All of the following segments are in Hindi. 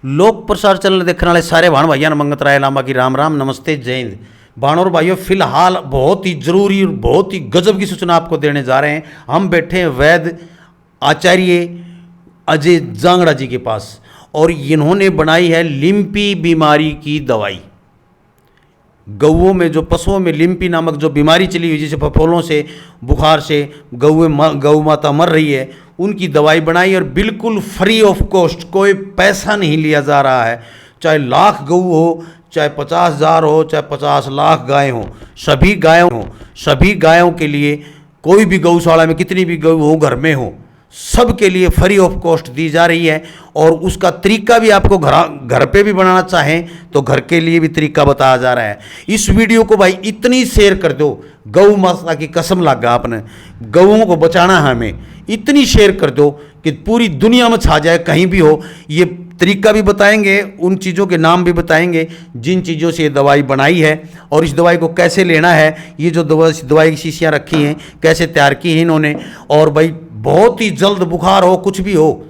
लोक प्रसार चैनल देखने वाले सारे भाण भाइयों मंगत राय लांबा की राम राम नमस्ते जय हिंद। भाण और भाइयों, फिलहाल बहुत ही जरूरी और बहुत ही गजब की सूचना आपको देने जा रहे हैं। हम बैठे हैं वैद्य आचार्य अजय जांगड़ा जी के पास और इन्होंने बनाई है लिम्पी बीमारी की दवाई। गौओं में जो पशुओं में लिम्पी नामक जो बीमारी चली हुई, जैसे फफोलों से बुखार से गौ माता मर रही है, उनकी दवाई बनाई और बिल्कुल फ्री ऑफ कॉस्ट, कोई पैसा नहीं लिया जा रहा है। चाहे लाख गऊ हो, चाहे 50,000 हो, चाहे 50 लाख गाय हो, सभी गायों के लिए, कोई भी गौशाला में कितनी भी गऊ हो, घर में हो, सबके लिए फ्री ऑफ कॉस्ट दी जा रही है। और उसका तरीका भी आपको घर पे भी बनाना चाहें तो घर के लिए भी तरीका बताया जा रहा है। इस वीडियो को भाई इतनी शेयर कर दो, गौ माता की कसम लगा आपने, गऊओं को बचाना है हमें, इतनी शेयर कर दो कि पूरी दुनिया में छा जाए, कहीं भी हो। ये तरीका भी बताएंगे, उन चीज़ों के नाम भी बताएंगे जिन चीज़ों से ये दवाई बनाई है और इस दवाई को कैसे लेना है। ये जो दवाई की शीशियाँ रखी हैं कैसे तैयार की हैं इन्होंने। और भाई बहुत ही जल्द बुखार हो, कुछ भी हो,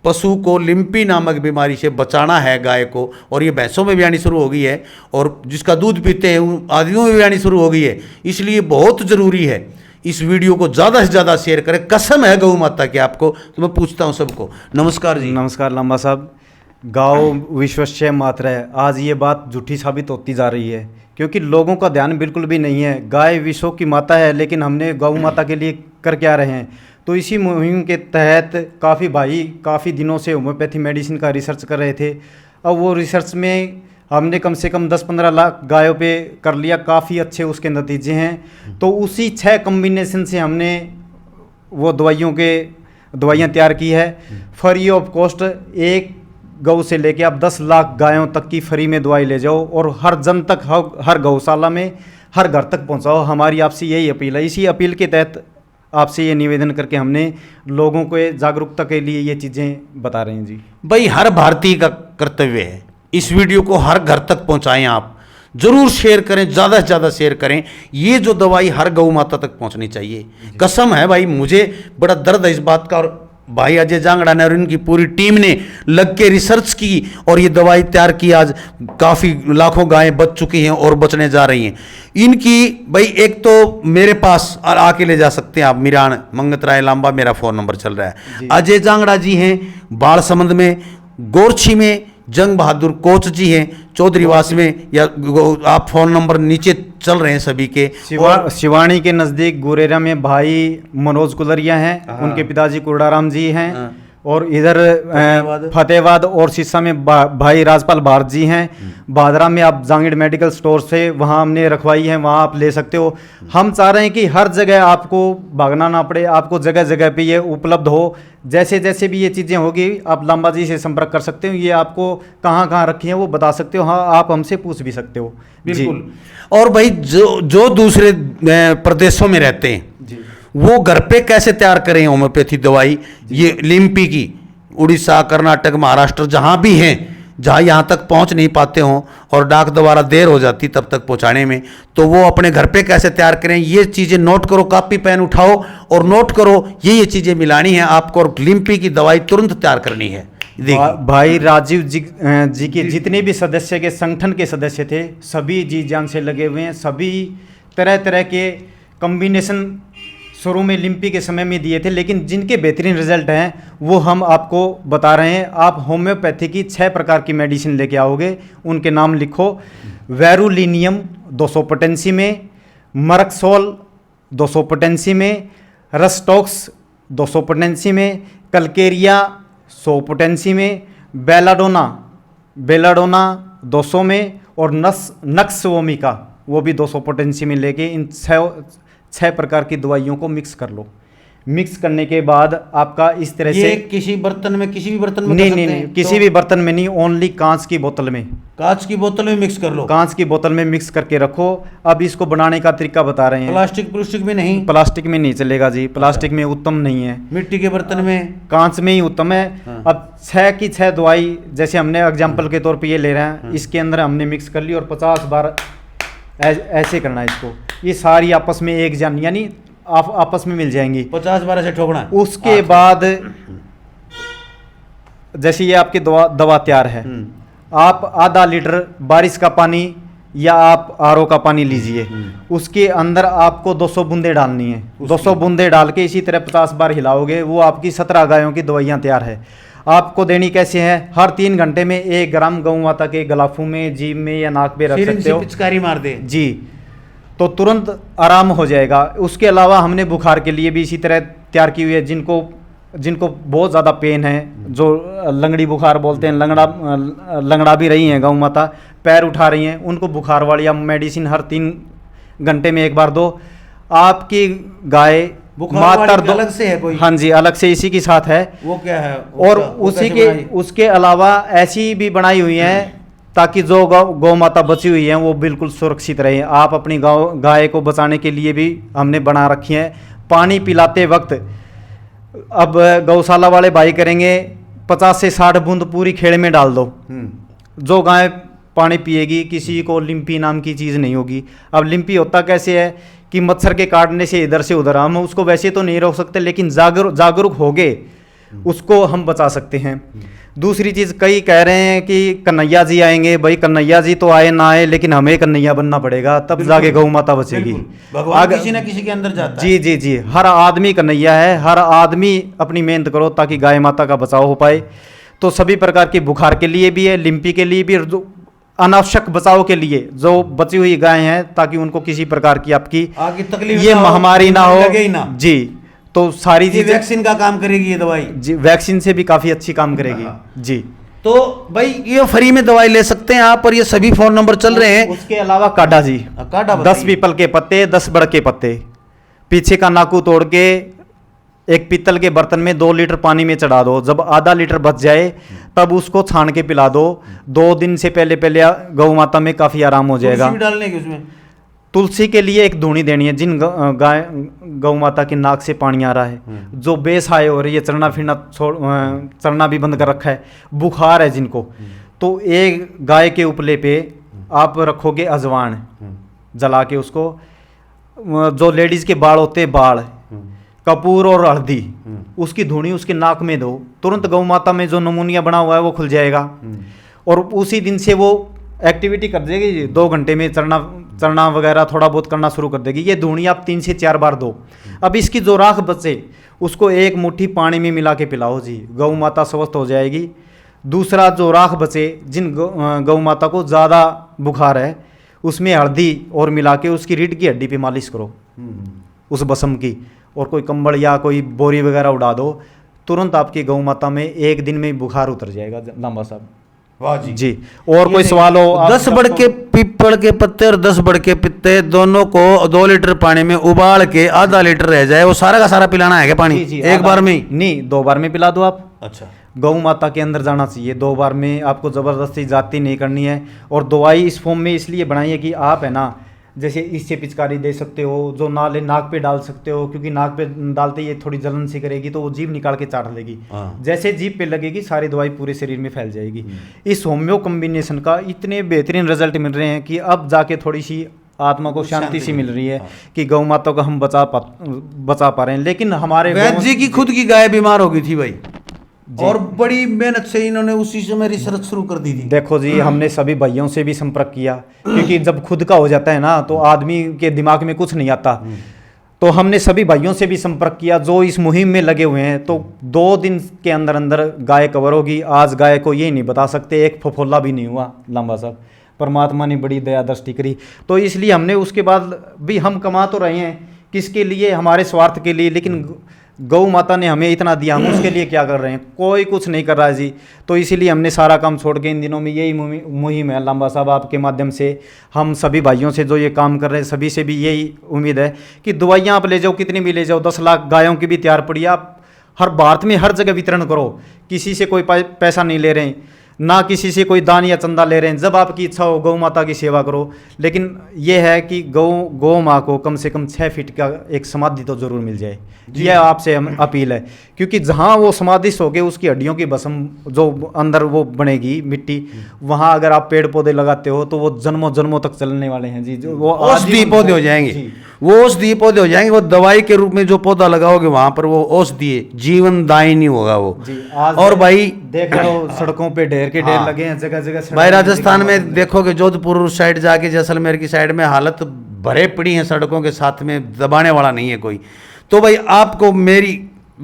पशु को लिम्पी नामक बीमारी से बचाना है गाय को। और ये भैंसों में भी आनी शुरू हो गई है और जिसका दूध पीते हैं उन आदमियों में भी आनी शुरू हो गई है। इसलिए बहुत ज़रूरी है इस वीडियो को ज़्यादा से ज़्यादा शेयर करें। कसम है गौ माता की आपको। तो मैं पूछता हूँ सबको, नमस्कार जी। नमस्कार लांबा साहब। गाँव विश्वस्य मात्र है, आज ये बात झूठी साबित होती जा रही है क्योंकि लोगों का ध्यान बिल्कुल भी नहीं है। गाय विश्व की माता है, लेकिन हमने गौ माता के लिए कर क्या रहे हैं। तो इसी मुहिम के तहत काफ़ी भाई काफ़ी दिनों से होम्योपैथी मेडिसिन का रिसर्च कर रहे थे। अब वो रिसर्च में हमने कम से कम 10-15 लाख गायों पे कर लिया, काफ़ी अच्छे उसके नतीजे हैं। तो उसी 6 कम्बिनेशन से हमने वो दवाइयाँ तैयार की है फ्री ऑफ कॉस्ट। एक गौ से लेके आप 10 लाख गायों तक की फ्री में दवाई ले जाओ और हर जन तक, हर गौशाला में, हर घर तक पहुंचाओ। हमारी आपसे यही अपील है। इसी अपील के तहत आपसे ये निवेदन करके हमने लोगों को जागरूकता के लिए ये चीज़ें बता रहे हैं जी। भाई हर भारतीय का कर्तव्य है, इस वीडियो को हर घर तक पहुंचाएं। आप जरूर शेयर करें, ज़्यादा से ज़्यादा शेयर करें। ये जो दवाई हर गौ माता तक पहुंचनी चाहिए। कसम है भाई, मुझे बड़ा दर्द है इस बात का। और भाई अजय जांगड़ा ने और इनकी पूरी टीम ने लग के रिसर्च की और ये दवाई तैयार की। आज काफ़ी लाखों गायें बच चुकी हैं और बचने जा रही हैं इनकी। भाई एक तो मेरे पास आके ले जा सकते हैं आप, मिरान मंगत राय लांबा, मेरा फ़ोन नंबर चल रहा है। अजय जांगड़ा जी हैं बाड़समंद में, गोरछी में जंग बहादुर कोच जी हैं, चौधरीवास में, या आप फ़ोन नंबर नीचे चल रहे हैं सभी के। शिवानी के नज़दीक गुरेरा में भाई मनोज कुलरिया हैं, उनके पिताजी कुरडाराम जी हैं। और इधर फतेहाबाद और सिरसा में भाई राजपाल भारत जी हैं। बादरा में आप जांगीड़ मेडिकल स्टोर से वहाँ हमने रखवाई है, वहाँ आप ले सकते हो। हम चाह रहे हैं कि हर जगह आपको भागना ना पड़े, आपको जगह जगह पे ये उपलब्ध हो। जैसे जैसे भी ये चीज़ें होगी आप लांबा जी से संपर्क कर सकते हो। ये आपको कहाँ कहाँ रखी हैं वो बता सकते हो। हाँ, आप हमसे पूछ भी सकते हो। बिल्कुल। और भाई जो दूसरे प्रदेशों में रहते हैं वो घर पे कैसे तैयार करें होम्योपैथी दवाई, ये लिम्पी की, उड़ीसा, कर्नाटक, महाराष्ट्र, जहाँ भी हैं, जहाँ यहाँ तक पहुँच नहीं पाते हों और डाक द्वारा देर हो जाती तब तक पहुँचाने में, तो वो अपने घर पे कैसे तैयार करें। ये चीज़ें नोट करो, कॉपी पेन उठाओ और नोट करो। ये चीज़ें मिलानी है आपको और लिम्पी की दवाई तुरंत तैयार करनी है। भाई राजीव जी के जितने भी सदस्य के संगठन के सदस्य थे सभी जी जान से लगे हुए हैं। सभी तरह तरह के कम्बिनेशन शुरू में लिम्पी के समय में दिए थे, लेकिन जिनके बेहतरीन रिजल्ट हैं वो हम आपको बता रहे हैं। आप होम्योपैथी की 6 प्रकार की मेडिसिन लेके आओगे, उनके नाम लिखो। वेरुलिनियम 200 पोटेंसी में, मरक्सोल 200 पोटेंसी में, रस्टॉक्स 200 पोटेंसी में, कलकेरिया 100 पोटेंसी में, बेलाडोना 200 में और नक्सवोमिका वो भी 200 पोटेंसी में लेके इन 6 प्रकार की दवाइयों को मिक्स कर लो। मिक्स करने के बाद आपका इस तरह से किसी बर्तन में, किसी भी बर्तन में नहीं, किसी भी बर्तन में नहीं, ओनली कांच की बोतल में। कांच की बोतल में मिक्स कर लो। कांच की बोतल में मिक्स करके रखो। अब इसको बनाने का तरीका बता रहे हैं। प्लास्टिक में नहीं, प्लास्टिक में नहीं चलेगा जी, प्लास्टिक में उत्तम नहीं है। मिट्टी के बर्तन में, कांच में ही उत्तम है। अब 6 की 6 दवाई, जैसे हमने एग्जाम्पल के तौर पर ये ले रहे हैं, इसके अंदर हमने मिक्स कर ली और 50 बार ऐसे करना है इसको। ये सारी आपस में एक जान, यानी आपस में मिल जाएंगी। 50 बार ऐसे ठोकना। उसके बाद जैसे ये आपकी दवा तैयार है, आप आधा लीटर बारिश का पानी या आप आरओ का पानी लीजिए, उसके अंदर आपको 200 बूंदे डालनी है। 200 बूंदे डाल के इसी तरह 50 बार हिलाओगे, वो आपकी 17 गायों की दवाइयाँ तैयार है। आपको देनी कैसे है? हर 3 घंटे में 1 ग्राम गौ माता के गलाफू में, जीभ में या नाक पे रख सकते हो। पिचकारी मार दे जी, तो तुरंत आराम हो जाएगा। उसके अलावा हमने बुखार के लिए भी इसी तरह तैयार की हुई है। जिनको बहुत ज़्यादा पेन है, जो लंगड़ी बुखार बोलते हैं, लंगड़ा भी रही हैं गौ माता, पैर उठा रही हैं, उनको बुखार वाली मेडिसिन हर 3 घंटे में 1 बार दो। आपकी गाय मातर दो अलग से है कोई? हाँ जी, अलग से इसी के साथ है। वो क्या है? और उसके अलावा ऐसी भी बनाई हुई है ताकि जो गौ माता बची हुई है वो बिल्कुल सुरक्षित रहे। आप अपनी गाय को बचाने के लिए भी हमने बना रखी है। पानी पिलाते वक्त अब गौशाला वाले भाई करेंगे 50 से 60 बूंद पूरी खेड़ में डाल दो। जो गाय पानी पिएगी, किसी को लिम्पी नाम की चीज़ नहीं होगी। अब लिम्पी होता कैसे है कि मच्छर के काटने से इधर से उधर, हम उसको वैसे तो नहीं रोक सकते, लेकिन जागरूक हो गए उसको हम बचा सकते हैं। दूसरी चीज़, कई कह रहे हैं कि कन्हैया जी आएंगे। भाई कन्हैया जी तो आए ना आए, लेकिन हमें कन्हैया बनना पड़ेगा, तब जाके गौ माता बचेगी। भगवान किसी ना किसी के अंदर जाता है। जी जी जी, हर आदमी कन्हैया है। हर आदमी अपनी मेहनत करो ताकि गाय माता का बचाव हो पाए। तो सभी प्रकार की बुखार के लिए भी है, लिम्पी के लिए भी, जो अनावश्यक बचाव के लिए जो बची हुई गाय हैं, ताकि उनको किसी प्रकार की आपकी आगे तकलीफ ये महामारी ना हो। लगे ही ना। जी, तो सारी चीजें वैक्सीन का काम करेगी ये दवाई। जी, वैक्सीन से भी काफी अच्छी काम करेगी। जी, तो भाई ये फ्री में दवाई ले सकते हैं आप, और ये सभी फोन नंबर चल रहे हैं। उसके अलावा काढ़ा जी, काढ़ा 10 पीपल के पत्ते, 10 बड़ के पत्ते, पीछे का नाकू तोड़ के एक पीतल के बर्तन में 2 लीटर पानी में चढ़ा दो। जब आधा लीटर बच जाए तब उसको छान के पिला दो। 2 दिन से पहले गौ माता में काफी आराम हो जाएगा। तुलसी भी डालने की उसमें? तुलसी के लिए एक धूनी देनी है। जिन गौ माता के नाक से पानी आ रहा है, जो बेसहाय हो रही है, चलना भी बंद कर रखा है, बुखार है जिनको, तो एक गाय के उपले पे आप रखोगे अजवान, जला के उसको, जो लेडीज के बाल होते हैं, बाल, कपूर और हल्दी, उसकी धूनी उसके नाक में दो। तुरंत गौ माता में जो नमूनिया बना हुआ है वो खुल जाएगा, और उसी दिन से वो एक्टिविटी कर देगी। 2 घंटे में चलना वगैरह थोड़ा बहुत करना शुरू कर देगी। ये धूनी आप 3 से 4 बार दो। अब इसकी जो राख बचे उसको 1 मुट्ठी पानी में मिला के पिलाओ जी, गौ माता स्वस्थ हो जाएगी। दूसरा, जो राख बचे, जिन गौ माता को ज़्यादा बुखार है, उसमें हल्दी और मिला के उसकी रीढ़ की हड्डी पे मालिश करो उस बसम की, और कोई कंबल या कोई बोरी वगैरह उड़ा दो। तुरंत आपकी गौ माता में 1 दिन में बुखार उतर जाएगा। लांबा साहब, वाह जी। जी, और कोई सवाल हो? 10 बड़ के पीपल के पत्ते और 10 बड़ के पत्ते दोनों को 2 लीटर पानी में उबाल के आधा लीटर रह जाए, वो सारा का सारा पिलाना है क्या पानी? जी, एक बार में ही? नहीं, 2 बार में पिला दो आप। अच्छा, गौ माता के अंदर जाना चाहिए 2 बार में। आपको ज़बरदस्ती जाती नहीं करनी है। और दवाई इस फॉर्म में इसलिए बनाई है कि आप है ना, जैसे इससे पिचकारी दे सकते हो, जो नाक पे डाल सकते हो, क्योंकि नाक पे डालते ही थोड़ी जलन सी करेगी तो वो जीभ निकाल के चाट लेगी। जैसे जीभ पे लगेगी सारी दवाई पूरे शरीर में फैल जाएगी। इस होम्यो कॉम्बिनेशन का इतने बेहतरीन रिजल्ट मिल रहे हैं कि अब जाके थोड़ी सी आत्मा को शांति सी मिल रही है कि गौ माता को हम बचा पा रहे हैं। लेकिन हमारे वैद्य जी की खुद की गाय बीमार हो गई थी भाई, और बड़ी मेहनत से इन्होंने उसी समय रिसर्च शुरू कर दी थी। देखो जी, हमने सभी भाइयों से भी संपर्क किया, क्योंकि जब खुद का हो जाता है ना तो आदमी के दिमाग में कुछ नहीं आता। तो हमने सभी भाइयों से भी संपर्क किया जो इस मुहिम में लगे हुए हैं। तो 2 दिन के अंदर अंदर गाय कवर होगी। आज गाय को ये नहीं बता सकते, एक फफोला भी नहीं हुआ। लांबा साहब, परमात्मा ने बड़ी दया दृष्टि करी। तो इसलिए हमने उसके बाद भी, हम कमा तो रहे हैं किसके लिए? हमारे स्वार्थ के लिए, लेकिन गौ माता ने हमें इतना दिया, हम उसके लिए क्या कर रहे हैं? कोई कुछ नहीं कर रहा है जी। तो इसीलिए हमने सारा काम छोड़ के इन दिनों में यही मुहिम है। लांबा साहब, आपके माध्यम से हम सभी भाइयों से जो ये काम कर रहे हैं, सभी से भी यही उम्मीद है कि दवाइयाँ आप ले जाओ, कितनी भी ले जाओ, 10 लाख गायों की भी तैयार पड़ी, आप हर भारत में हर जगह वितरण करो। किसी से कोई पैसा नहीं ले रहे हैं। ना किसी से कोई दान या चंदा ले रहे हैं। जब आपकी इच्छा हो गौ माता की सेवा करो, लेकिन ये है कि गौ माँ को कम से कम 6 फीट का एक समाधि तो जरूर मिल जाए। यह आपसे हम अपील है, क्योंकि जहाँ वो समाधिस्थ होके उसकी हड्डियों की भस्म जो अंदर वो बनेगी मिट्टी, वहाँ अगर आप पेड़ पौधे लगाते हो तो वो जन्मों जन्मों तक चलने वाले हैं जी। जो वो औषधीय पौधे हो जाएंगे, वो औषधीय पौधे हो जाएंगे। वो दवाई के रूप में जो पौधा लगाओगे वहां पर वो औषधीय जीवनदायिनी होगा वो। और भाई देख रहे हो सड़कों पे ढेर के ढेर लगे हैं जगह जगह। भाई राजस्थान में देखोगे, जोधपुर साइड जाके जैसलमेर की साइड में हालत भरे पड़ी है सड़कों के साथ में, दबाने वाला नहीं है कोई। तो भाई आपको मेरी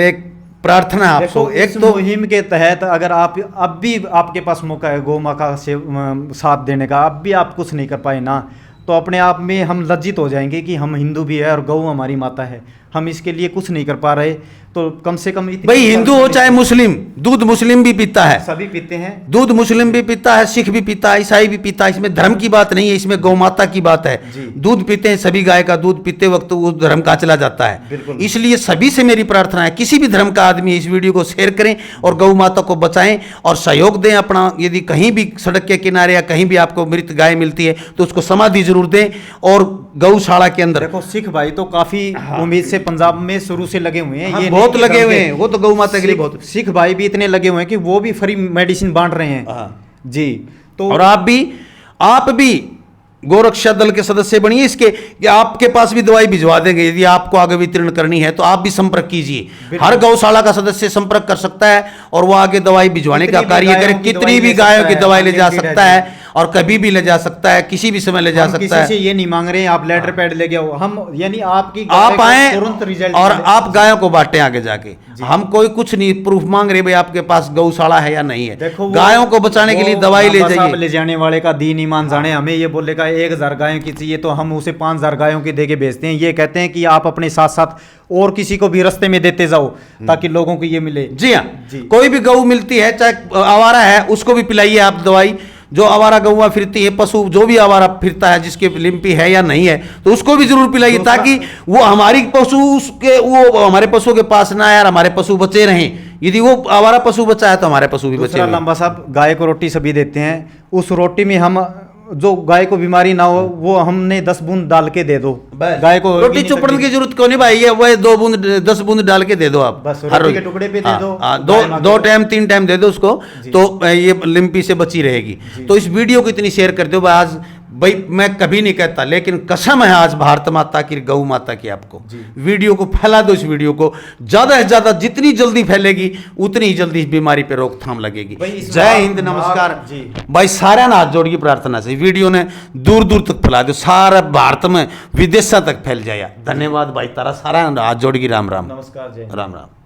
एक प्रार्थना है आपको, एक तो मुहिम के तहत अगर आप अब भी आपके पास मौका है गौ माँ का साथ देने का, अब भी आप कुछ नहीं कर पाए ना, तो अपने आप में हम लज्जित हो जाएंगे कि हम हिंदू भी है और गौ हमारी माता है, हम इसके लिए कुछ नहीं कर पा रहे। तो कम से कम भाई हिंदू हो चाहे मुस्लिम, दूध मुस्लिम भी पीता है, सभी पीते हैं दूध, मुस्लिम भी पीता है, सिख भी पीता है, ईसाई भी पीता है। इसमें धर्म की बात नहीं है, इसमें गौ माता की बात है। दूध पीते हैं सभी, गाय का दूध पीते वक्त वो धर्म का चला जाता है। इसलिए सभी से मेरी प्रार्थना है, किसी भी धर्म का आदमी इस वीडियो को शेयर करें और गौ माता को बचाएं और सहयोग दें अपना। यदि कहीं भी सड़क के किनारे या कहीं भी आपको मृत गाय मिलती है तो उसको समाधि जरूर दें। और गौशाला के अंदर देखो सिख भाई तो काफी उम्मीद से पंजाब में शुरू से लगे हुए हैं। ये बहुत लगे हुए हैं, वो तो गौ माता के लिए बहुत। सिख भाई भी इतने लगे हुए हैं कि वो भी फ्री मेडिसिन बांट रहे हैं जी। तो और आप भी गोरक्षा दल के सदस्य बनिए इसके, कि आपके पास भी दवाई भिजवा देंगे। यदि आपको आगे वितरण करनी है तो आप भी संपर्क कीजिए। हर गौशाला का सदस्य संपर्क कर सकता है और वो आगे दवाई भिजवाने का कार्य करे। कितनी भी गायों की दवाई ले जा सकता है और कभी भी ले जा सकता है, किसी भी समय ले जा सकता है। किसी से ये नहीं मांग रहे हैं आप लेटर पैड ले गए, हम यानी आपकी आप आए तुरंत रिजल्ट और आप गायों को बांटें आगे जाके। हम कोई कुछ नहीं प्रूफ मांग रहे भाई आपके पास गौशाला है या नहीं है। देखो गायों को बचाने के लिए दवाई ले जाइए। ले जाने वाले का दीन ईमान जाने, हमें ये बोलेगा 1000 गायों की चाहिए तो हम उसे 5000 गायों की देके भेजते हैं। ये कहते हैं कि आप अपने साथ साथ और किसी को भी रास्ते में देते जाओ ताकि लोगों को ये मिले। जी हाँ, कोई भी गऊ मिलती है चाहे आवारा है उसको भी पिलाइए आप दवाई। जो आवारा गौवा फिरती है, पशु जो भी आवारा फिरता है जिसके लिम्पी है या नहीं है तो उसको भी जरूर पिलाइए, ताकि वो हमारी पशु उसके वो हमारे पशु के पास ना आए और हमारे पशु बचे रहें। यदि वो आवारा पशु बचा है तो हमारे पशु भी बचे रहें। लंबा साहब, गाय को रोटी सभी देते हैं, उस रोटी में हम जो गाय को बीमारी ना हो वो हमने 10 बूंद डाल के दे दो। गाय को रोटी चुपड़न की जरूरत क्यों नहीं भाई, ये वह 2 बूंद 10 बूंद डाल के दे दो आप, बस रोटी के टुकड़े पे दे दो। 2 टाइम 3 टाइम दे दो उसको, तो ये लिम्पी से बची रहेगी। तो इस वीडियो को इतनी शेयर कर दो आज। भाई मैं कभी नहीं कहता, लेकिन कसम है आज भारत माता की, गौ माता की, आपको वीडियो को फैला दो। इस वीडियो को ज्यादा से ज्यादा जितनी जल्दी फैलेगी उतनी ही जल्दी इस बीमारी पे रोकथाम लगेगी। जय हिंद, नमस्कार भाई। सारा ना हाथ जोड़ की प्रार्थना से वीडियो ने दूर दूर तक फैला दो, सारा भारत में विदेशा तक फैल जाए। धन्यवाद भाई तारा, सारा हाथ जोड़ की। राम राम, नमस्कार, जय राम राम।